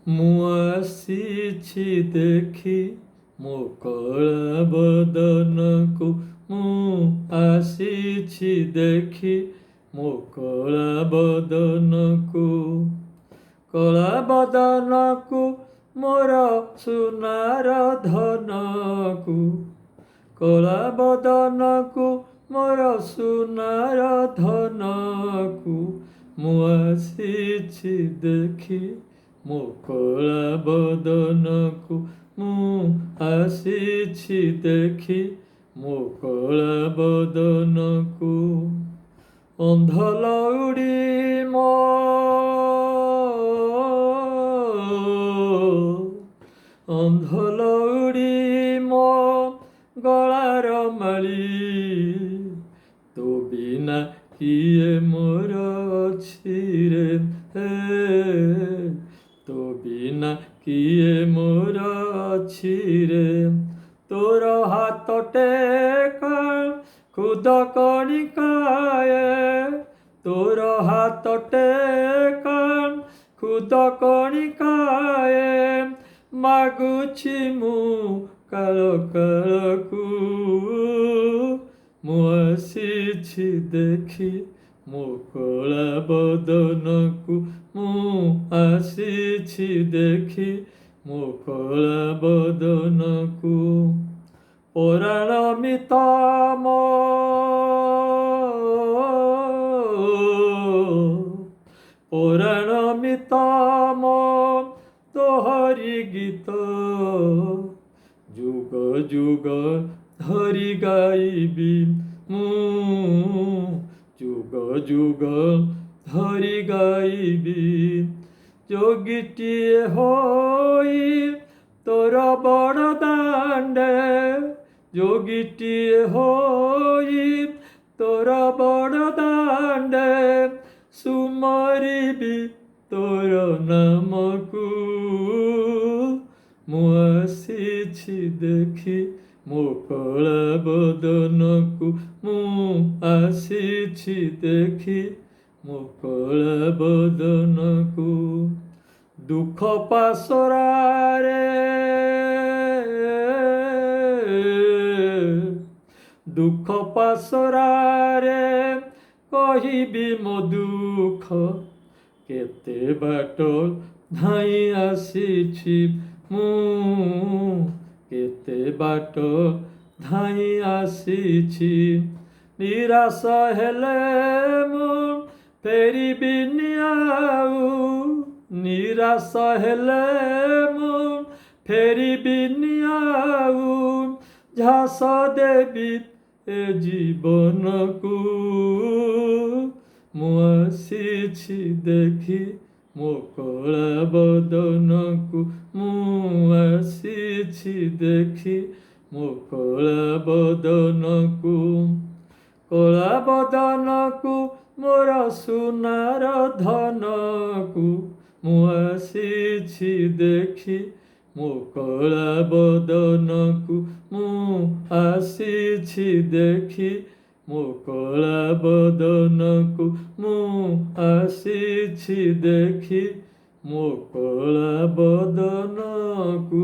ମୁଁ ଆସିଛି ଦେଖି ମୋ କଳା ବଦନକୁ, ମୁଁ ଆସିଛି ଦେଖି ମୋ କଳା ବଦନକୁ। କଳା ବଦନକୁ ମୋର ସୁନାର ଧନକୁ, କଳା ବଦନକୁ ମୋର ସୁନାର ଧନକୁ। ମୁଁ ଆସିଛି ଦେଖି ମୋ କଳା ବଦନକୁ, ମୁଁ ଆସିଛି ଦେଖି ମୋ କଳା ବଦନକୁ। ଅନ୍ଧ ଲଉଡ଼ି ମୋ ଅନ୍ଧ ଲଉଡ଼ି ମୋ ଗଳାର ମାଳି, ତୋ ବିନା କିଏ ମୋର ଅଛି ରେ, ତୋ ବିନା କିଏ ମୋର ଅଛି ରେ। ତୋର ହାତ ଟେକା ଖୁଦ କଣିକାଏ, ତୋର ହାତ ଟେକା ଖୁଦ କଣିକାଏ। ମାଗୁଛି ମୁଁ କାଳ କାଳକୁ, ମୁଁ ଆସିଛି ଦେଖି ମୋ କଳା ବଦନକୁ, ମୁଁ ଆସିଛି ଦେଖି ମୋ କଳା ବଦନକୁ। ପରାଣ ମିତ ମୋ ପରାଣ ମିତ ମୋ ତୋହରି ଗୀତ, ଯୁଗ ଯୁଗ ଧରି ଗାଇବି ମୁଁ, ଯୁଗ ଯୁଗ ଧରି ଗାଇବି। ଯୋଗୀଟିଏ ହୋଇ ତୋର ବଡ଼ ଦାଣ୍ଡେ, ଯୋଗୀଟିଏ ହୋଇ ତୋର ବଡ଼ ଦାଣ୍ଡେ। ସୁମରିବି ତୋର ନାମକୁ, ମୁଁ ଆସିଛି ଦେଖି ମୋ କଳା ବଦନକୁ, ମୁଁ ଆସିଛି ଦେଖି ମୋ କଳା ବଦନକୁ। ଦୁଃଖ ପାଶୋରାରେ ଦୁଃଖ ପାଶୋରାରେ କହିବି ମୋ ଦୁଃଖ, କେତେ ବାଟ ଧାଇଁ ଆସିଛି ମୁଁ, କେତେ ବାଟ ଧାଇଁ ଆସିଛି। ନିରାଶ ହେଲେ ମୁଁ ଫେରିବିନି ଆଉ, ନିରାଶ ହେଲେ ମୁଁ ଫେରିବିନି ଆଉ। ଝାସ ଦେବି ଏ ଜୀବନକୁ, ମୁଁ ଆସିଛି ଦେଖି ମୋ କଳା ବଦନକୁ, ମୁଁ ଆସିଛି ଦେଖି ମୋ କଳା ବଦନକୁ। କଳା ବଦନକୁ ମୋର ସୁନାର ଧନକୁ, ମୁଁ ଆସିଛି ଦେଖି ମୋ କଳା ବଦନକୁ, ମୁଁ ଆସିଛି ଦେଖି ମୋ କଳା ବଦନକୁ, ମୁଁ ଆସିଛି ଦେଖି ମୋ କଳା ବଦନକୁ।